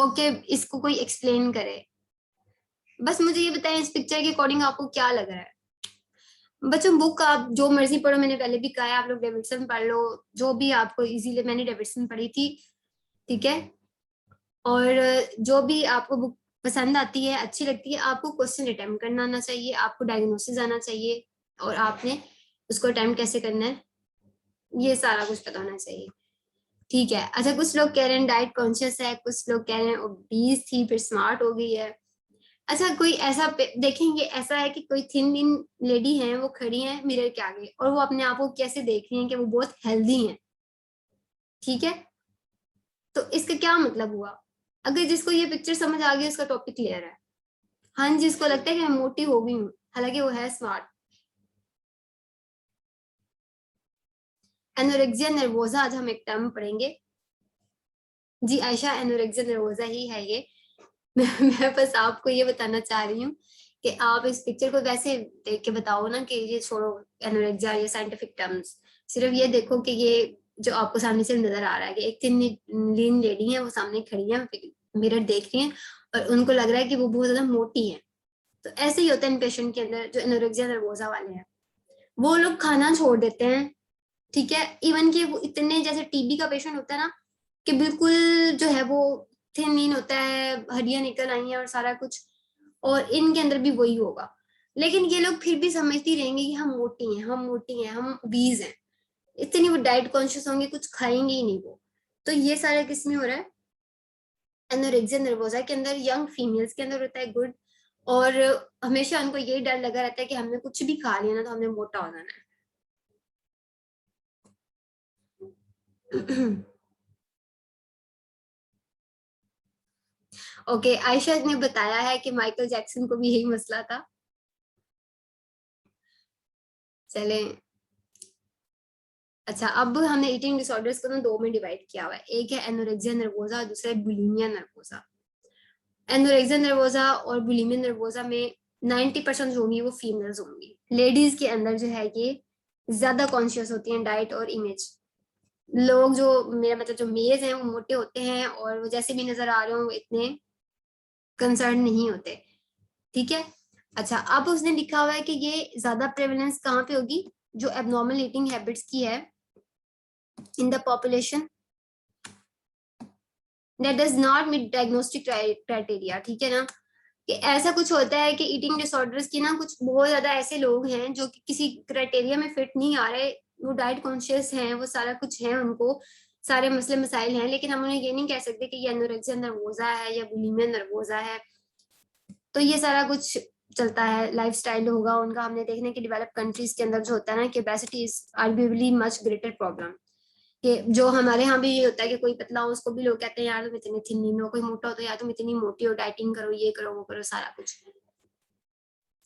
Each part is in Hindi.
ओके, इसको कोई एक्सप्लेन करे। बस मुझे ये बताएं इस पिक्चर के अकॉर्डिंग आपको क्या लग रहा है। बच्चों बुक आप जो मर्जी पढ़ो, मैंने पहले भी कहा है, आप लोग डेविडसन पढ़ लो, जो भी आपको इजीली, मैंने डेविडसन पढ़ी थी, ठीक है। और जो भी आपको बुक पसंद आती है, अच्छी लगती है, आपको क्वेश्चन अटेम्प्ट करना आना चाहिए, आपको डायग्नोसिस आना चाहिए, और आपने उसको अटेम्प्ट कैसे करना है ये सारा कुछ पता होना चाहिए, ठीक है। अच्छा, कुछ लोग कह रहे हैं डाइट कॉन्शियस है, कुछ लोग कह रहे हैं ओबीज थी फिर स्मार्ट हो गई है। अच्छा, कोई ऐसा देखेंगे, ऐसा है कि कोई थिन लिन लेडी है, वो खड़ी है मिरर के आगे और वो अपने आप को कैसे देख रही है कि वो बहुत हेल्दी है, ठीक है। तो इसका क्या मतलब हुआ? अगर जिसको ये पिक्चर समझ आ गई उसका टॉपिक क्लियर है। हाँ, जिसको लगता है कि मैं मोटी हो गई हूँ, हालांकि वो है स्मार्ट। एनोरेक्सिया नर्वोसा आज हम एक टर्म पढ़ेंगे। जी आयशा, एनोरेक्सिया नर्वोसा ही है ये। मैं बस आपको ये बताना चाह रही हूँ कि आप इस पिक्चर को वैसे देख के बताओ ना कि ये छोड़ो एनोरेक्सिया ये साइंटिफिक टर्म्स, सिर्फ ये देखो कि ये जो आपको सामने से नजर आ रहा है कि एक थिन लीन लेडी है, वो सामने खड़ी है, मिरर देख रही है और उनको लग रहा है कि वो बहुत ज्यादा मोटी है। तो ऐसे ही होता है इन पेशेंट के अंदर जो एनोरेक्सिया नर्वोसा वाले हैं, वो लोग खाना छोड़ देते हैं, ठीक है। इवन कि वो इतने, जैसे टीबी का पेशेंट होता है ना, कि बिल्कुल जो है वो थिन लीन होता है, हड्डियां निकल आई हैं और सारा कुछ, और इनके अंदर भी वही होगा। लेकिन ये लोग फिर भी समझती रहेंगे कि हम मोटी हैं, हम मोटी हैं, हम obese हैं। इतनी वो डाइट कॉन्शियस होंगे, कुछ खाएंगे ही नहीं वो। तो ये सारा किस में हो रहा है? एनोरेक्सिया नर्वोसा के अंदर, यंग फीमेल्स के अंदर होता है, गुड। और हमेशा उनको यही डर लगा रहता है कि हमने कुछ भी खा लिया ना तो हमने मोटा हो जाना है। ओके, आयशा ने बताया है कि माइकल जैक्सन को भी यही मसला था। चले, अच्छा, अब हमने ईटिंग डिसऑर्डर्स को ना दो में डिवाइड किया हुआ है, एक है एनोरेक्सिया नर्वोसा और दूसरा है बुलिमिया नर्वोसा। एनोरेक्सिया नर्वोसा और बुलिमिया नर्वोसा में 90% जो होंगी वो फीमेल्स होंगी। लेडीज के अंदर जो है ये ज्यादा कॉन्शियस होती हैं डाइट और इमेज। लोग जो, मेरा मतलब जो मेल्स हैं वो मोटे होते हैं और वो जैसे भी नजर आ रहे हो वो इतने कंसर्न नहीं होते, ठीक है। अच्छा, अब उसने लिखा हुआ है कि ये ज्यादा प्रेवलेंस कहाँ पे होगी, जो एबनॉर्मल ईटिंग हैबिट्स की है in the population that does not meet diagnostic criteria, ठीक है ना। कि ऐसा कुछ होता है कि ईटिंग डिसऑर्डर्स की ना कुछ बहुत ज्यादा ऐसे लोग हैं जो कि किसी क्राइटेरिया में फिट नहीं आ रहे, वो डाइट कॉन्शियस हैं, वो सारा कुछ है, उनको सारे मसले मसाइल हैं, लेकिन हम उन्हें ये नहीं कह सकते कि ये एनोरेक्सिया नर्वोसा है या बुलिमिया नर्वोसा है। तो ये सारा कुछ चलता है, लाइफ स्टाइल होगा उनका। हमने देखने की डेवलप कंट्रीज के अंदर जो होता है ना कि obesity is arguably much greater problem. कि जो हमारे यहाँ भी ये होता है कि कोई पतला हो उसको भी लोग कहते हैं यार तुम इतनी थिन नहीं हो, कोई मोटा हो तो यार तुम इतनी मोटी हो, डाइटिंग करो, ये करो वो करो, सारा कुछ।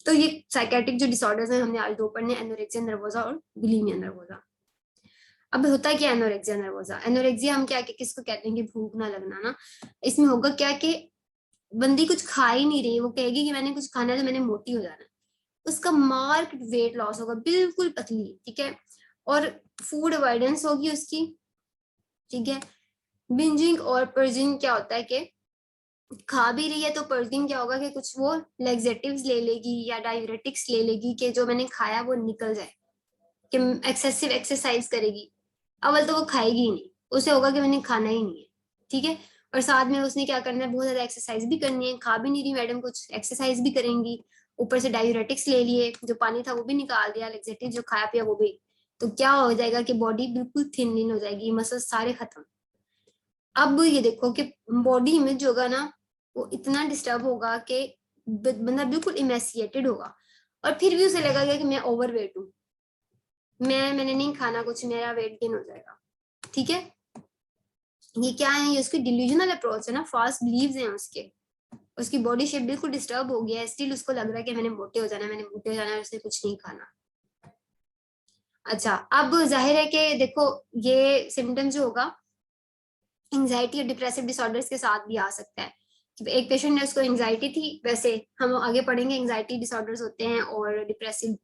तो ये साइकेट्रिक जो डिसऑर्डर्स हैं हमने आज दो पढ़ने, एनोरेक्सिया नर्वोसा और बुलिमिया नर्वोसा। अब होता है क्या एनोरेक्सिया नर्वोसा? एनोरेक्सिया हम क्या किसको कहते हैं कि भूख ना लगना ना। इसमें होगा क्या कि बंदी कुछ खा ही नहीं रही, वो कहेगी कि मैंने कुछ खाना है तो मैंने मोटी हो जाना है। उसका मार्क वेट लॉस होगा, बिल्कुल पतली, ठीक है। और फूड अवॉइडेंस होगी उसकी, ठीक है। बिंजिंग और पर्जिंग क्या होता है कि खा भी रही है तो पर्जिंग क्या होगा कि कुछ वो लेक्सेटिव्स ले लेगी या डाययूरेटिक्स ले लेगी कि जो मैंने खाया वो निकल जाए, कि एक्सेसिव एक्सरसाइज करेगी। अव्वल तो वो खाएगी ही नहीं, उसे होगा कि मैंने खाना ही नहीं है, ठीक है। और साथ में उसने क्या करना है, बहुत ज्यादा एक्सरसाइज भी करनी है, खा भी नहीं रही मैडम कुछ, एक्सरसाइज भी करेंगी, ऊपर से डायूरेटिक्स ले लिए, जो पानी था वो भी निकाल दिया, लेक्सेटिव जो खाया पिया वो भी। तो क्या हो जाएगा कि बॉडी बिल्कुल थिन लीन हो जाएगी, मसल सारे खत्म। अब ये देखो कि बॉडी इमेज होगा ना वो इतना डिस्टर्ब होगा कि बंदा बिल्कुल इमेसिएटेड होगा, और फिर भी उसे लगेगा कि मैं ओवरवेट हूँ, मैंने नहीं खाना कुछ, मेरा वेट गेन हो जाएगा, ठीक है। ये क्या है, ये उसकी डिल्यूजनल अप्रोच है ना, फॉल्स बिलीव्स हैं उसके। उसकी बॉडी शेप बिल्कुल डिस्टर्ब हो गया है, स्टिल उसको लग रहा है कि मैंने मोटे हो जाना है, मैंने मोटे हो जाना है, उसने कुछ नहीं खाना। अच्छा, अब जाहिर है कि देखो ये सिम्टम जो होगा एंजाइटी और डिप्रेसिव डिसऑर्डर्स के साथ भी आ सकता है। एक पेशेंट ने, उसको एंजाइटी थी, वैसे हम आगे पढ़ेंगे एंजाइटी डिसऑर्डर्स होते हैं और डिप्रेसिव।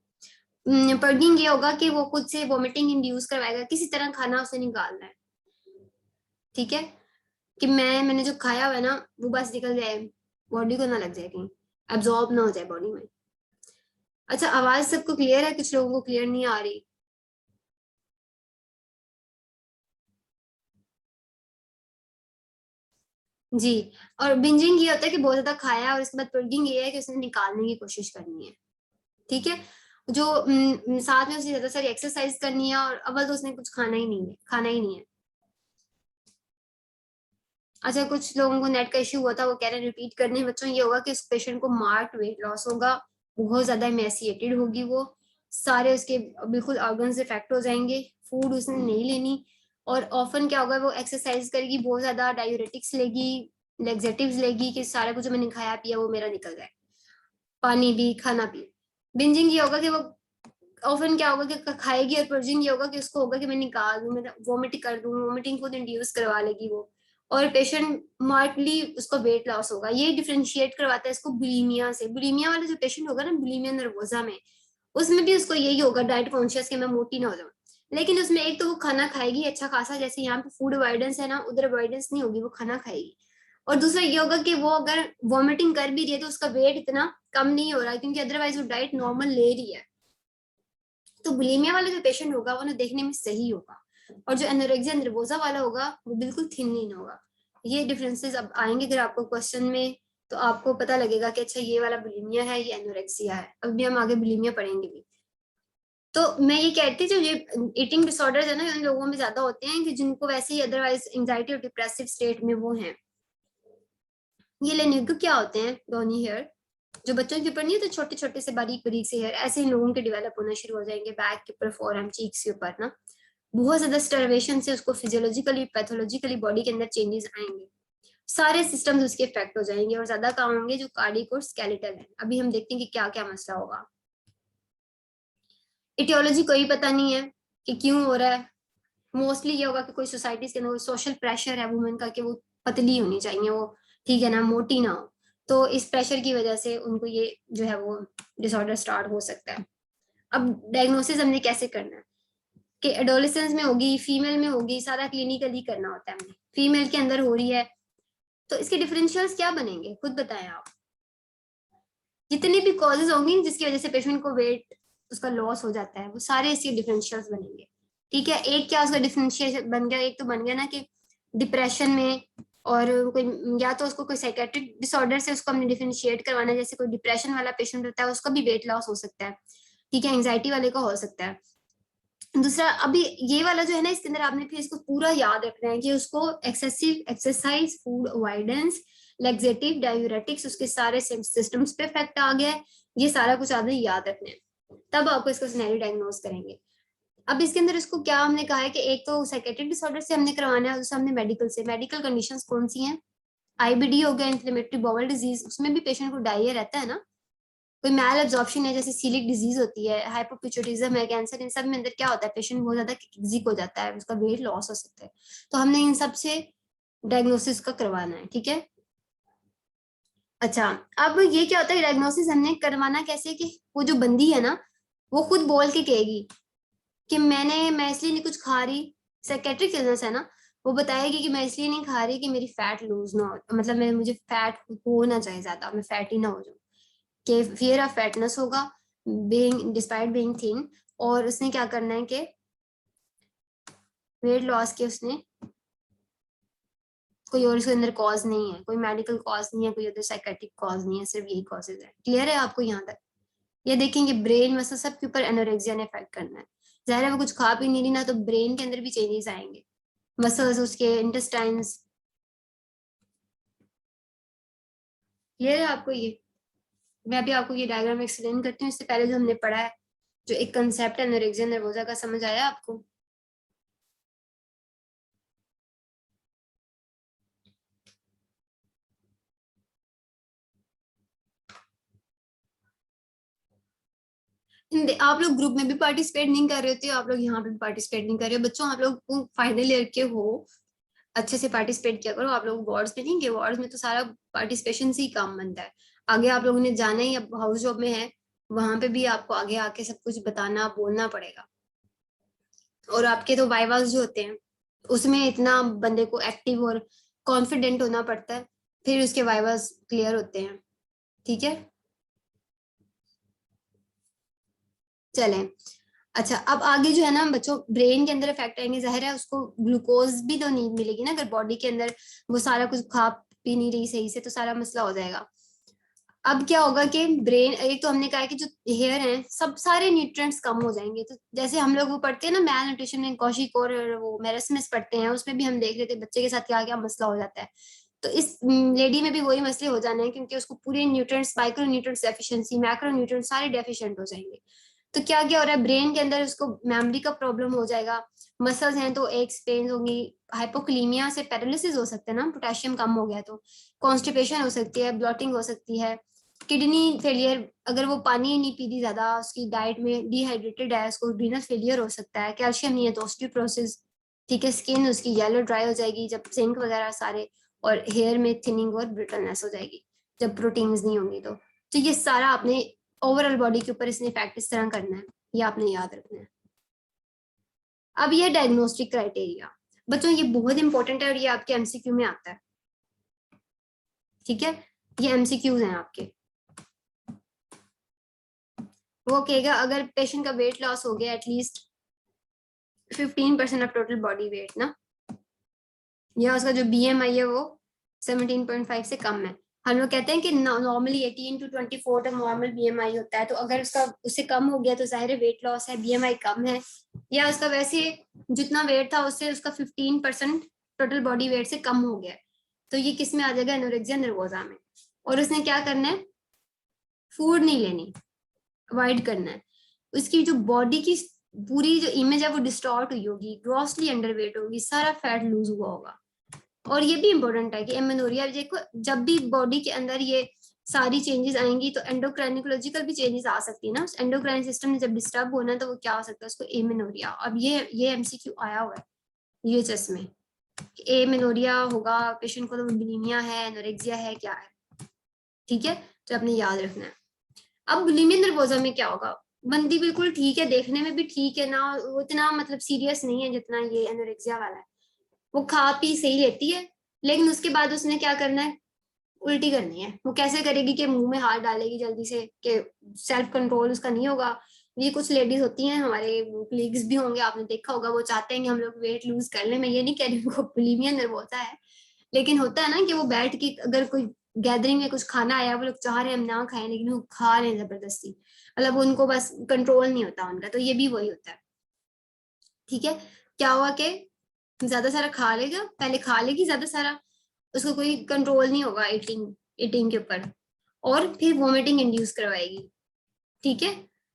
पर्गिंग ये होगा कि वो खुद से वोमिटिंग इंड्यूस करवाएगा, किसी तरह खाना उसे निकालना है, ठीक है। कि मैंने जो खाया हुआ है ना वो बस निकल जाए, बॉडी को ना लग जाए, कहीं एब्जॉर्ब ना हो जाए बॉडी में। अच्छा, आवाज सबको क्लियर है? कुछ लोगों को क्लियर नहीं आ रही। जी। और बिंजिंग ये होता है कि बहुत ज्यादा खाया और इसके बाद पर्गिंग ये है कि उसने निकालने की कोशिश करनी है। ठीक है। जो साथ में उसे ज्यादा सारी एक्सरसाइज करनी है और अव्वल तो उसने कुछ खाना ही नहीं है, खाना ही नहीं है। अच्छा, कुछ लोगों को नेट का इश्यू हुआ था, वो कह रहे हैं रिपीट करने बच्चों। ये होगा कि उस पेशेंट को मार्क्ड वेट लॉस होगा, बहुत ज्यादा एमेसिएटेड होगी वो, सारे उसके बिल्कुल ऑर्गन्स इफेक्ट हो जाएंगे, फूड उसने नहीं लेनी। और ऑफन क्या होगा, वो एक्सरसाइज करेगी, बहुत ज्यादा डायूरेटिक्स लेगी, लेग्जेटिव्स लेगी कि सारा कुछ जो मैंने खाया पिया वो मेरा निकल जाए, पानी भी खाना भी। बिंजिंग ये होगा कि वो ऑफन क्या होगा कि खाएगी, और पर्जिंग ये होगा कि उसको होगा कि मैं निकाल दूं, मैं वॉमिट कर दूं, वॉमिटिंग खुद इंड्यूस करवा लेगी वो। और पेशेंट मार्कली उसको वेट लॉस होगा। ये डिफरेंशिएट करवाता है इसको बुलीमिया से। बुलीमिया वाला जो पेशेंट होगा ना, बुलीमिया नर्वोजा में, उसमें भी उसको यही होगा, डाइट कॉन्शियस कि मैं मोटी ना हो जाऊं। लेकिन उसमें एक तो वो खाना खाएगी अच्छा खासा, जैसे यहाँ पे फूड अवॉइडेंस है ना, उधर अवॉइडेंस नहीं होगी, वो खाना खाएगी। और दूसरा ये होगा कि वो अगर वॉमिटिंग कर भी रही है तो उसका वेट इतना कम नहीं हो रहा, क्योंकि अदरवाइज वो डाइट नॉर्मल ले रही है। तो बुलीमिया वाला जो पेशेंट होगा वो ना देखने में सही होगा, और जो एनोरेक्सिया नर्वोसा वाला होगा वो बिल्कुल थिन लीन होगा। ये डिफरेंसेस अब आएंगे अगर आपको क्वेश्चन में, तो आपको पता लगेगा कि अच्छा ये वाला बुलीमिया है, ये एनोरेक्सिया है। अब भी हम आगे बुलीमिया पढ़ेंगे भी। तो मैं ये कहती जो ये ईटिंग डिसऑर्डर्स है ना, उन लोगों में ज्यादा होते हैं कि जिनको वैसे ही अदरवाइज एंजाइटी और डिप्रेसिव स्टेट में वो हैं। ये लेनिक क्या होते हैं, डॉनी हेयर, जो बच्चों के ऊपर नहीं है तो छोटे छोटे से बारीक बारीक से हेयर, ऐसे इन लोगों के डेवलप होना शुरू हो जाएंगे बैक के ऊपर, फोरआर्म, चीक्स के ऊपर ना। बहुत ज्यादा स्टार्वेशन से उसको फिजियोलॉजिकली पैथोलॉजिकली बॉडी के अंदर चेंजेस आएंगे, सारे सिस्टम्स उसके इफेक्ट हो जाएंगे, और ज्यादा काम होंगे जो कार्डिक और स्केलेटल है। अभी हम देखते हैं कि क्या क्या मसला होगा। इटियोलॉजी कोई पता नहीं है कि क्यों हो रहा है। मोस्टली ये होगा कि कोई सोसाइटीज के अंदर सोशल प्रेशर है वुमेन का कि वो पतली होनी चाहिए, वो ठीक है ना, मोटी ना हो। तो इस प्रेशर की वजह से उनको ये जो है वो डिसऑर्डर स्टार्ट हो सकता है। अब डायग्नोसिस हमने कैसे करना है कि एडोलेसेंस में होगी, फीमेल में होगी, सारा क्लिनिकली करना होता है हमने। फीमेल के अंदर हो रही है तो इसके डिफरेंशियल्स क्या बनेंगे, खुद बताएं आप। जितनी भी कॉजेज होंगी जिसकी वजह से पेशेंट को वेट उसका लॉस हो जाता है, वो सारे इसके डिफरेंशियल्स बनेंगे। ठीक है, एक क्या उसका डिफरेंशियल बन गया, एक तो बन गया ना कि डिप्रेशन में, और कोई या तो उसको कोई साइकेट्रिक डिसऑर्डर से उसको हमने डिफरेंशिएट करवाना है, जैसे कोई डिप्रेशन वाला पेशेंट होता है उसका भी वेट लॉस हो सकता है। ठीक है, एंजाइटी वाले का हो सकता है। दूसरा, अभी ये वाला जो है ना, इसके अंदर आपने फिर इसको पूरा याद रखना है कि उसको excessive exercise, food avoidance, laxative, diuretics, उसके सारे सिस्टम्स पे इफेक्ट आ गया है। ये सारा कुछ आपने याद रखना है, तब आपको इसको सिनेरियो डायग्नोस करेंगे। अब इसके अंदर इसको क्या हमने कहा है कि एक तो साइकेट्रिक डिसऑर्डर से हमने करवाना है, दूसरा हमने मेडिकल से। मेडिकल कंडीशंस कौन सी हैं? आईबीडी हो गया, इन्फ्लेमेटरी बाउल डिजीज, उसमें भी पेशेंट को डायरिया रहता है ना। कोई मैल एब्जॉर्प्शन है, जैसे सीलिक डिजीज होती है, हाइपोपिट्यूटिज्म है, कैंसर, इन सब में अंदर क्या होता है, पेशेंट बहुत ज्यादा वीक हो जाता है, उसका वेट लॉस हो सकता है। तो हमने इन सब से डायग्नोसिस का करवाना है। ठीक है। अच्छा, अब ये क्या होता है, डायग्नोसिस हमने करवाना कैसे कि वो जो बंदी है ना, वो खुद बोल के कहेगी कि मैं इसलिए नहीं कुछ खा रही। साइकेट्रिक इलनेस है ना, वो बताएगी कि मैं इसलिए नहीं खा रही कि मेरी फैट लूज ना हो, मतलब मैं मुझे फैट होना चाहिए ज्यादा, मैं फैटी ना हो जाऊं, कि फियर ऑफ फैटनेस होगा, बीइंग डिस्पाइट बीइंग थिन। और उसने क्या करना है कि वेट लॉस के उसने कोई और इसके अंदर कॉज नहीं है, कोई मेडिकल कॉज नहीं है, कोई अदर साइकेट्रिक कॉज नहीं है, सिर्फ यही कॉजेज है। क्लियर है आपको यहाँ तक? ये देखेंगे ब्रेन मसल सब के ऊपर एनोरेक्सिया ने इफेक्ट करना है। जाहिर है वो कुछ खा पी नहीं रही ना, तो ब्रेन के अंदर भी चेंजेस आएंगे, मसल्स, उसके इंटेस्टाइन्स। क्लियर है आपको ये? मैं अभी आपको ये डायग्राम एक्सप्लेन करती हूँ, इससे पहले जो हमने पढ़ा है, जो एक कंसेप्ट है एनोरेक्सिया नर्वोसा का, समझ आया आपको? आप लोग ग्रुप में भी पार्टिसिपेट नहीं कर रहे होते हो, आप लोग यहाँ पे भी पार्टिसिपेट नहीं कर रहे हो। बच्चों, आप लोग को फाइनल ईयर के हो, अच्छे से पार्टिसिपेट किया करो। आप लोग वार्ड्स में नहीं गए, वार्ड्स में तो सारा पार्टिसिपेशन से ही काम बनता है। आगे आप लोगों ने जाना ही, अब हाउस जॉब में है, वहां पे भी आपको आगे आके सब कुछ बताना बोलना पड़ेगा। और आपके तो वाइवास जो होते हैं उसमें इतना बंदे को एक्टिव और कॉन्फिडेंट होना पड़ता है, फिर उसके वाइवास क्लियर होते हैं। ठीक है, चलें। अच्छा, अब आगे जो है ना बच्चों, ब्रेन के अंदर इफेक्ट आएंगे, जाहिर है उसको ग्लूकोज भी तो नहीं मिलेगी ना, अगर बॉडी के अंदर वो सारा कुछ खा पी नहीं रही सही से, तो सारा मसला हो जाएगा। अब क्या होगा कि ब्रेन, एक तो हमने कहा कि जो हेयर है सब सारे न्यूट्रिएंट्स कम हो जाएंगे, तो जैसे हम लोग वो पढ़ते हैं ना मैल न्यूट्रिशन में, कौशिक और वो मेरस्मिस पढ़ते हैं, उसमें भी हम देख रहे थे बच्चे के साथ क्या क्या मसला हो जाता है। तो इस लेडी में भी वही मसले हो जाने हैं, क्योंकि उसको पूरे nutrients, micro nutrients deficiency, macro nutrients सारे डेफिशिएंट हो जाएंगे। तो क्या क्या हो रहा है, ब्रेन के अंदर उसको मेमोरी का प्रॉब्लम हो जाएगा, मसल्स हैं तो एक्स पेन होंगी, हाइपोक्लीमिया से पैरालिसिस हो सकता है ना, पोटेशियम कम हो गया तो, कॉन्स्टिपेशन हो सकती है, ब्लॉटिंग हो सकती है, किडनी फेलियर, अगर वो पानी नहीं पीती ज्यादा, उसकी डाइट में डिहाइड्रेटेड है, उसको रीनल फेलियर हो सकता है, कैल्शियम नहीं है तो ऑस्टियोपोरोसिस। ठीक है, स्किन उसकी येलो ड्राई हो जाएगी जब जिंक वगैरह सारे, और हेयर में थिनिंग और ब्रिटलनेस हो जाएगी जब प्रोटीन्स नहीं होंगी तो ये सारा आपने ओवरऑल बॉडी के ऊपर इसने इफेक्ट इस तरह करना है, ये आपने याद रखना है। अब ये डायग्नोस्टिक क्राइटेरिया बच्चों, ये बहुत इंपॉर्टेंट है और ये आपके एमसीक्यू में आता है। ठीक है, ये एमसीक्यूज हैं आपके। वो कहेगा अगर पेशेंट का वेट लॉस हो गया at least 15% of total body weight ना, या उसका जो बीएमआई है वो 17.5 से कम है। हम लोग कहते हैं कि नॉर्मली 18 to 24 तक नॉर्मल बीएमआई होता है, तो अगर उसका उससे कम हो गया तो जाहिर है वेट लॉस है, बीएमआई कम है, या उसका वैसे जितना वेट था उससे उसका 15% टोटल बॉडी वेट से कम हो गया, तो ये किस में आ जाएगा, एनोरेक्सिया नर्वोसा में। और उसने क्या करना है, फूड नहीं लेनी, अवॉइड करना है। उसकी जो बॉडी की पूरी जो इमेज है वो डिस्टॉर्ट हुई होगी, ग्रॉसली अंडरवेट होगी, सारा फैट लूज हुआ होगा। और ये भी इंपॉर्टेंट है कि एमेनोरिया देखो, जब भी बॉडी के अंदर ये सारी चेंजेस आएंगी तो एंडोक्राइनिकोलॉजिकल भी चेंजेस आ सकती है ना, एंडोक्राइन सिस्टम में जब डिस्टर्ब होना तो वो क्या हो सकता है, उसको एमेनोरिया। अब ये एमसीक्यू आया हुआ है यूएचएस में, एमेनोरिया होगा पेशेंट को, तो बुलिमिया है, एनोरेक्सिया है, क्या है। ठीक है, तो आपने याद रखना है। अब बुलिमिया नर्वोसा में क्या होगा, बंदी बिल्कुल ठीक है, देखने में भी ठीक है ना, वो इतना मतलब सीरियस नहीं है जितना ये एनोरेक्सिया वाला है, वो खा पी सही लेती है, लेकिन उसके बाद उसने क्या करना है, उल्टी करनी है। वो कैसे करेगी कि मुंह में हाथ डालेगी जल्दी से, कि सेल्फ कंट्रोल उसका नहीं होगा। ये कुछ लेडीज होती हैं, हमारे कलीग्स भी होंगे, आपने देखा होगा, वो चाहते हैं कि हम लोग वेट लूज कर लें। मैं ये नहीं कह रही हूँ बुलिमिया नर्वोसा है, लेकिन होता है ना कि वो बैठ के अगर कोई गैदरिंग में कुछ खाना आया, वो लोग चाह रहे हैं हम ना खाएं, लेकिन वो खा रहे हैं जबरदस्ती, मतलब उनको बस कंट्रोल नहीं होता उनका, तो ये भी वही होता है। ठीक है, क्या हुआ कि ज्यादा सारा खा लेगा, पहले खा लेगी ज्यादा सारा, उसको कोई कंट्रोल नहीं होगा ईटिंग ईटिंग के ऊपर, और फिर वोमिटिंग इंड्यूस करवाएगी। ठीक है,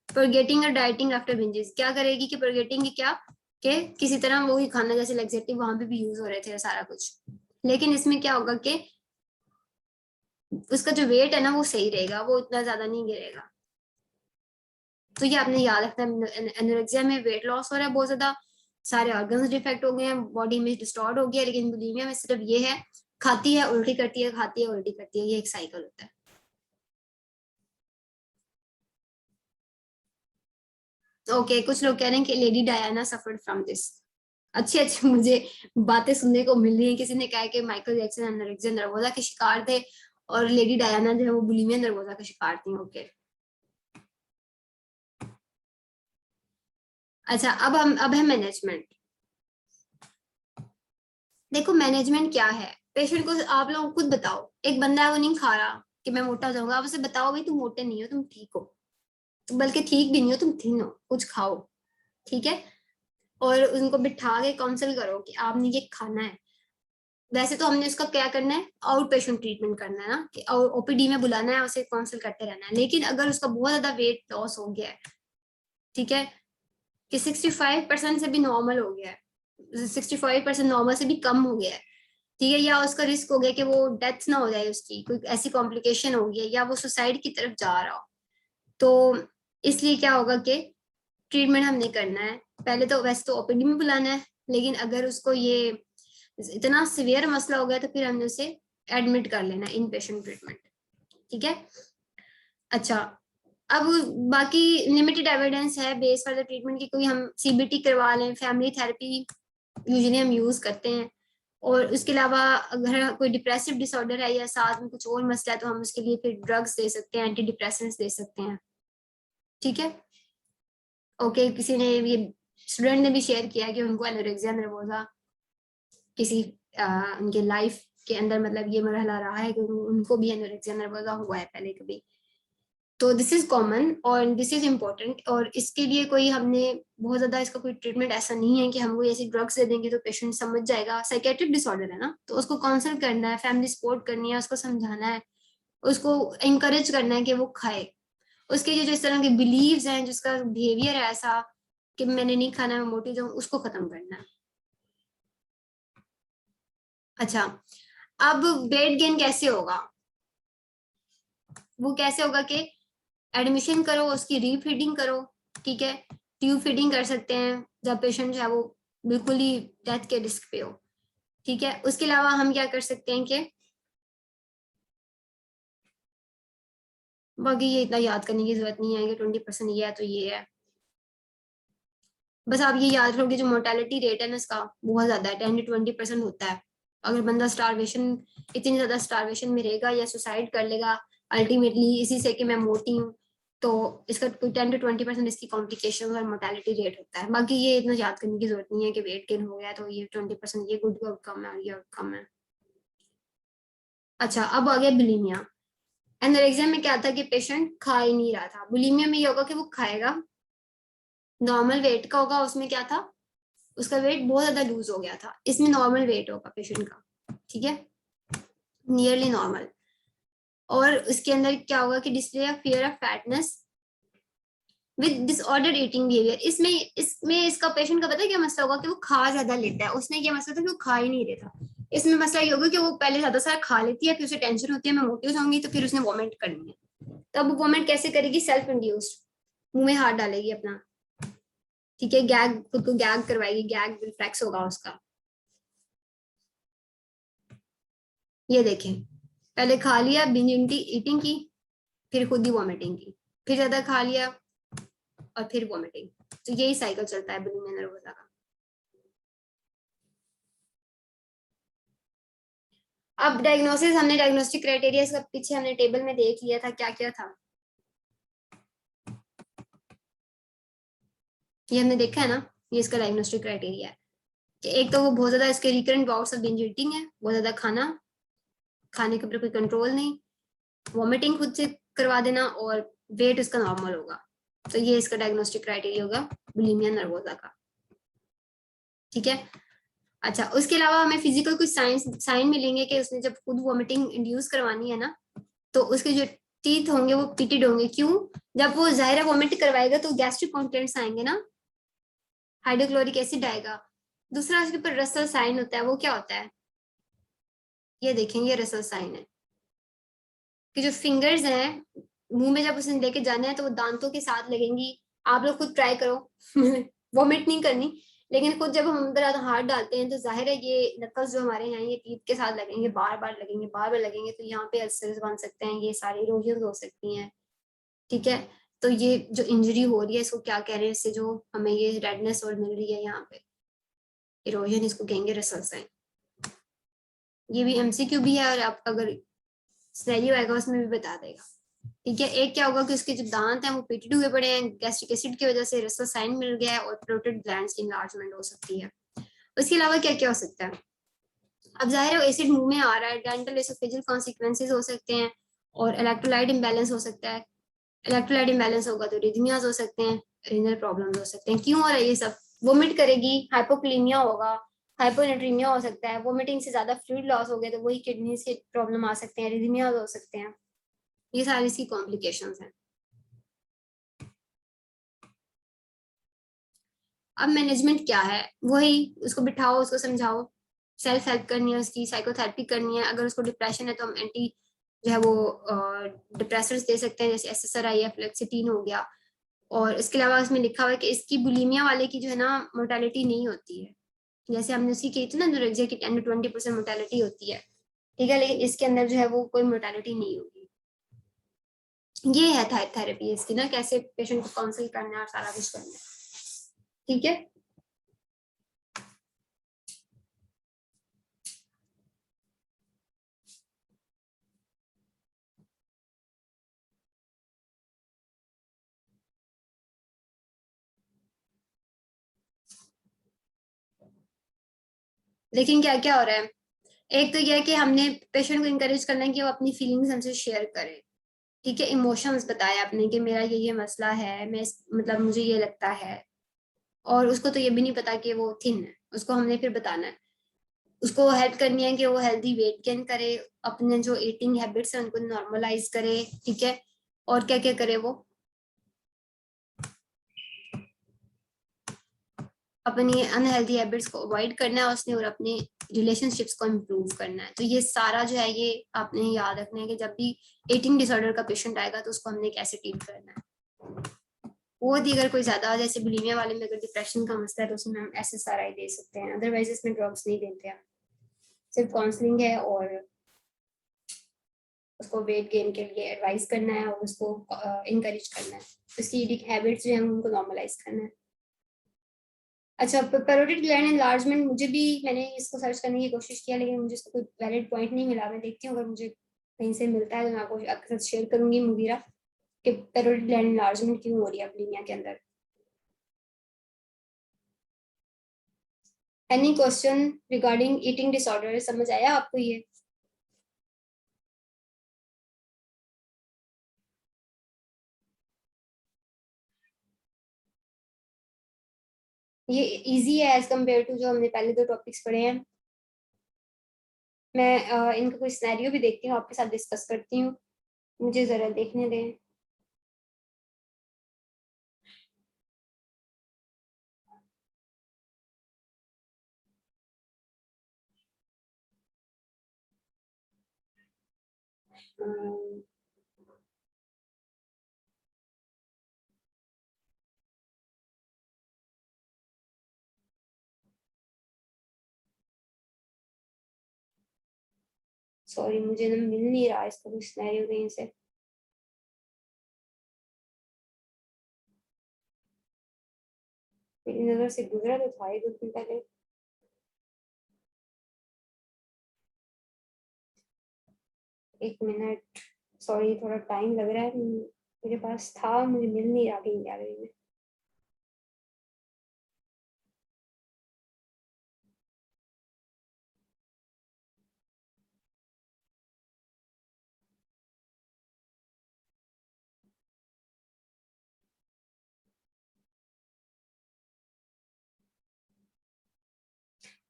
फॉरगेटिंग और डाइटिंग आफ्टर बिंजेस, क्या करेगी कि फॉरगेटिंग की क्या, कि किसी तरह वो ही खाना, जैसे लेक्सेटिव वहां पे भी यूज हो रहे थे सारा कुछ, लेकिन इसमें क्या होगा कि उसका जो वेट है ना वो सही रहेगा, वो इतना ज्यादा नहीं गिरेगा। तो ये आपने याद रखना है, एनोरेक्सिया में वेट लॉस हो रहा है बहुत ज्यादा, सारे ऑर्गन्स डिफेक्ट हो गए हैं, बॉडी में डिस्टॉर्ट हो गया, लेकिन बुलिमिया में सिर्फ ये है, खाती है उल्टी करती है, खाती है उल्टी करती है, ये एक साइकिल होता है। ओके, कुछ लोग कह रहे हैं कि lady Diana suffered from this. अच्छे अच्छे मुझे बातें सुनने को मिल रही है, किसी ने कहा है कि माइकल जैक्सन एनोरेक्सिया नर्वोसा के शिकार थे, और लेडी डायना जो है वो बुलिमिया नर्वोसा का शिकार थी। ओके, अच्छा, अब है मैनेजमेंट। देखो मैनेजमेंट क्या है, पेशेंट को आप लोग खुद बताओ, एक बंदा है वो नहीं खा रहा कि मैं मोटा हो जाऊंगा, आप उसे बताओ भाई तुम मोटे नहीं हो, तुम ठीक हो, बल्कि ठीक भी नहीं हो, तुम थिन हो, कुछ खाओ। ठीक है, और उनको बिठा के काउंसिल करो कि आपने ये खाना है। वैसे तो हमने उसका क्या करना है, आउट पेशेंट ट्रीटमेंट करना है ना, कि ओपीडी में बुलाना है, उसे काउंसिल करते रहना है। लेकिन अगर उसका बहुत ज्यादा वेट लॉस हो गया है, ठीक है, कि 65% से भी नॉर्मल हो गया है, 65% नॉर्मल से भी कम हो गया है, ठीक है, या उसका रिस्क हो गया कि वो डेथ ना हो जाए, उसकी कोई ऐसी कॉम्प्लिकेशन हो गई है, या वो सुसाइड की तरफ जा रहा हो, तो इसलिए क्या होगा कि ट्रीटमेंट हमने करना है। पहले तो वैसे तो ओपीडी में बुलाना है, लेकिन अगर उसको ये इतना सिवियर मसला हो गया तो फिर हमने उसे एडमिट कर लेना, इन पेशेंट ट्रीटमेंट। ठीक है, अच्छा, अब बाकी लिमिटेड एविडेंस है बेस फॉर द ट्रीटमेंट की, कोई हम सीबीटी करवा लें, फैमिली थेरेपी यूजुअली हम यूज करते हैं, और उसके अलावा अगर कोई डिप्रेसिव डिसऑर्डर है या साथ में कुछ और मसला है तो हम उसके लिए फिर ड्रग्स दे सकते हैं, एंटी डिप्रेसेंट्स दे सकते हैं। ठीक है, ओके। किसी ने ये स्टूडेंट ने भी शेयर किया कि उनको एनोरेक्सिया नर्वोसा किसी उनके लाइफ के अंदर मतलब ये मरहला रहा है कि उनको भी एनोरेक्सिया नर्वोसा हुआ है पहले कभी। तो दिस इज कॉमन और दिस इज इम्पोर्टेंट, और इसके लिए कोई हमने बहुत ज्यादा इसका कोई ट्रीटमेंट ऐसा नहीं है कि हम कोई ऐसी ड्रग्स दे देंगे तो पेशेंट समझ जाएगा। साइकेट्रिक डिसऑर्डर है ना, तो उसको काउंसल करना है, फैमिली सपोर्ट करनी है, उसको समझाना है, उसको इंकरेज करना है कि वो खाए। उसके जो जिस तरह के बिलीव्स हैं, जिसका बिहेवियर है ऐसा कि मैंने नहीं खाना, मैं मोटी जाऊं, उसको खत्म करना है। अच्छा, अब वेट गेन कैसे होगा? वो कैसे होगा कि एडमिशन करो, उसकी रीफीडिंग करो, ठीक है, ट्यूब फीडिंग कर सकते हैं जब पेशेंट जो है वो बिल्कुल ही डेथ के रिस्क पे हो। ठीक है, उसके अलावा हम क्या कर सकते हैं कि बाकी ये इतना याद करने की जरूरत नहीं है कि 20% ये है तो ये है। बस आप ये याद रखो कि जो मोर्टेलिटी रेट है ना इसका बहुत ज्यादा है, 10 to 20% होता है। अगर बंदा स्टारवेशन, इतनी ज्यादा स्टारवेशन में रहेगा या सुसाइड कर लेगा अल्टीमेटली इसी से कि मैं मोटी हूँ, तो इसका कोई 10 to 20% इसकी कॉम्प्लिकेशन और मोर्टेलिटी रेट होता है। बाकी ये इतना याद करने की जरूरत नहीं है कि वेट गेन हो गया तो ये 20% ये गुड आउटकम है और ये आउटकम है। अच्छा, अब आ गया बुलिमिया। एनोरेक्सिया में क्या था कि पेशेंट खा ही नहीं रहा था। बुलिमिया में ये होगा कि वो खाएगा, नॉर्मल वेट का होगा, उसमें क्या था, उसका वेट बहुत ज्यादा लूज हो गया था। इसमें नॉर्मल वेट होगा पेशेंट का, ठीक है, नियरली नॉर्मल। और उसके अंदर क्या होगा कि display of fear of fatness with disorder eating behaviour. इसमें इसमें इसका पेशेंट का पता है क्या मसला होगा कि वो खा ज्यादा लेता है। उसने क्या मसला था कि वो खा ही नहीं रहा था। इसमें मसला ये होगा कि वो पहले ज्यादा सारा खा लेती है, फिर उसे टेंशन होती है मैं मोटी हो जाऊंगी, तो फिर उसने वॉमिट करनी है। तो अब वॉमिट कैसे करेगी? सेल्फ इंड्यूस्ड, मुंह में हाथ डालेगी अपना, ठीक है, गैग, खुद को गैग करवाएगी, गैग रिफ्लेक्स होगा उसका। ये देखें, पहले खा लिया, बिंज ईटिंग की, फिर खुद ही वॉमिटिंग की, फिर ज्यादा खा लिया और फिर वॉमिटिंग। तो यही साइकिल चलता है बुलिमिया नर्वोसा का। अब डायग्नोसिस, हमने डायग्नोस्टिक क्राइटेरिया इसका पीछे हमने टेबल में देख लिया था क्या क्या था, ये हमने देखा है ना। ये इसका डायग्नोस्टिक क्राइटेरिया है कि एक तो वो बहुत ज्यादा इसके recurrent bouts of binge eating है, बहुत ज्यादा खाना, खाने के ऊपर कोई कंट्रोल नहीं, वॉमिटिंग खुद से करवा देना, और वेट उसका नॉर्मल होगा। तो ये इसका डायग्नोस्टिक क्राइटेरिया होगा बुलिमिया नर्वोसा का, ठीक है। अच्छा, उसके अलावा हमें फिजिकल कुछ साइन मिलेंगे कि उसने जब खुद वॉमिटिंग इंड्यूस करवानी है ना, तो उसके जो टीथ होंगे वो पिटेड होंगे। क्यों? जब वो जाहिर वॉमिट करवाएगा तो गैस्ट्रिक कंटेंट्स आएंगे ना, हाइड्रोक्लोरिक एसिड आएगा। दूसरा उसके ऊपर रसल साइन होता है, वो क्या होता है? ये देखें, ये रसल साइन है कि जो फिंगर्स हैं मुंह में जब उसने लेके जाना है तो वो दांतों के साथ लगेंगी। आप लोग खुद ट्राई करो वॉमिट नहीं करनी, लेकिन खुद जब हम अंदर हाथ डालते हैं तो जाहिर है ये नकल्स जो हमारे हैं ये टीथ के साथ लगेंगे, बार बार लगेंगे, बार बार लगेंगे, तो यहाँ पे अल्सर्स बन सकते हैं, ये सारी इरोजन हो सकती हैं, ठीक है। तो ये जो इंजरी हो रही है इसको क्या कह रहे हैं, इससे जो हमें ये रेडनेस और मिल रही है यहाँ पे, इरोजन, इसको कहेंगे रसल साइन। ये भी एमसीक्यू भी है और आप अगर सिनेरियो आएगा उसमें भी बता देगा, ठीक है। एक क्या होगा कि उसके जो दांत हैं वो पिटेड हुए पड़े हैं, गैस्ट्रिक एसिड की वजह से रसल साइन मिल गया है और प्रोटेड ग्लैंड्स की इनलार्जमेंट हो सकती है। उसके अलावा क्या क्या हो सकता है? अब जाहिर है एसिड मुंह में आ रहा है, डेंटल एसोफेजियल कॉन्सिक्वेंसेज हो सकते हैं, और इलेक्ट्रोलाइट इम्बैलेंस हो सकता है। इलेक्ट्रोलाइट इम्बैलेंस होगा तो रिदमियाज हो सकते हैं, रीनल प्रॉब्लम्स हो सकते हैं। क्यों हो रहा है ये सब? वोमिट करेगी, हाइपोक्लीमिया होगा, हाइपोनेट्रीमिया हो सकता है, वोमिटिंग से ज्यादा फ्लूइड लॉस हो गया तो वही किडनी से प्रॉब्लम आ सकते हैं, रिदमियाज हो सकते हैं। ये सारी इसकी कॉम्प्लिकेशंस हैं। अब मैनेजमेंट क्या है? वही, उसको बिठाओ, उसको समझाओ, सेल्फ हेल्प करनी है, उसकी साइकोथेरेपी करनी है। अगर उसको डिप्रेशन है तो हम एंटी जो है वो डिप्रेसर्स दे सकते हैं, जैसे एसएसआरआई या फ्लेक्सिटीन हो गया। और इसके अलावा उसमें लिखा हुआ है कि इसकी बुलीमिया वाले की जो है ना मोर्टेलिटी नहीं होती है, जैसे हमने उसकी कही थी ना एनोरेक्सिया की 10 to 20% मोर्टेलिटी होती है, ठीक है, लेकिन इसके अंदर जो है वो कोई मोर्टेलिटी नहीं होगी। ये है थेरेपी इसकी ना, कैसे पेशेंट को काउंसिल करना है और सारा कुछ करना है, ठीक है। लेकिन क्या क्या हो रहा है, एक तो यह कि हमने पेशेंट को इंकरेज करना है कि वो अपनी फीलिंग्स हमसे शेयर करे, ठीक है, इमोशंस बताया आपने कि मेरा ये मसला है, मैं मतलब मुझे ये लगता है, और उसको तो ये भी नहीं पता कि वो थिन है, उसको हमने फिर बताना है, उसको हेल्प करनी है कि वो हेल्दी वेट गेन करे, अपने जो ईटिंग हैबिट्स है उनको नॉर्मलाइज करे, ठीक है, और क्या क्या करे वो अपनी अनहेल्दी हैबिट्स को अवॉइड करना है उसने, और अपने रिलेशनशिप्स को इम्प्रूव करना है। तो ये सारा जो है ये आपने याद रखना है कि जब भी ईटिंग डिसऑर्डर का पेशेंट आएगा तो उसको हमने कैसे ट्रीट करना है। वो भी अगर कोई ज्यादा जैसे बुलिमिया वाले में अगर डिप्रेशन का मसला है तो उसमें हम SSRI दे सकते हैं, अदरवाइज इसमें ड्रग्स नहीं देते हैं, सिर्फ काउंसलिंग है और उसको वेट गेन के लिए एडवाइस करना है और उसको इनकरेज करना है, उसकी ईटिंग हैबिट्स जो है उनको नॉर्मलाइज करना है। अच्छा, पैरोटिड ग्लैंड एनलार्जमेंट, मुझे भी, मैंने इसको सर्च करने की कोशिश किया लेकिन मुझे इसको कोई वैलिड पॉइंट नहीं मिला। मैं देखती हूँ अगर मुझे कहीं से मिलता है तो मैं आपको आपके साथ शेयर करूंगी मुगीरा कि पैरोटिड ग्लैंड एनलार्जमेंट क्यों हो रही है बुलिमिया के अंदर। Any question regarding eating disorder, समझ आया आपको ये? ये इजी है एज कम्पेयर टू जो हमने पहले दो टॉपिक्स पढ़े हैं। मैं इनका कोई सिनेरियो भी देखती हूँ, आपके साथ डिस्कस करती हूँ, मुझे जरा देखने दें। सॉरी, मुझे ना मिल नहीं रहा इसका कोई सिनेरियो कहीं से। मेरी नजर से गुजरा तो था ये कुछ दिन पहले। एक मिनट, सॉरी थोड़ा टाइम लग रहा है, मेरे पास था, मुझे मिल नहीं रहा कहीं गैलरी में।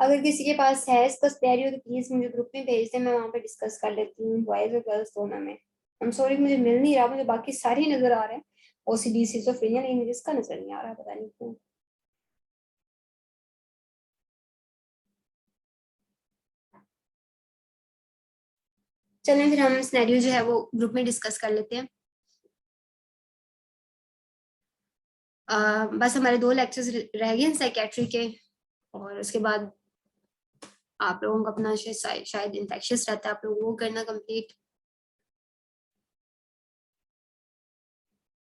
अगर किसी के पास है इसका सिनेरियो तो प्लीज मुझे ग्रुप में भेज दे, मैं वहां पे डिस्कस कर लेती हूँ बॉयज और गर्ल्स दोनों में। आई एम सॉरी, मुझे मिल नहीं रहा, मुझे बाकी सारे ही नजर आ रहे हैं, OCD सिजोफ्रेनिया, लेकिन मुझे इसका नजर नहीं आ रहा, पता नहीं क्यों। चलें फिर हम सिनेरियो जो है वो ग्रुप में डिस्कस कर लेते हैं। बस हमारे 2 लेक्चर्स रह गए हैं साइकेट्री के, और उसके बाद आप लोगों को अपना शायद इन्फेक्शियस रहता है, आप लोग वो करना कंप्लीट।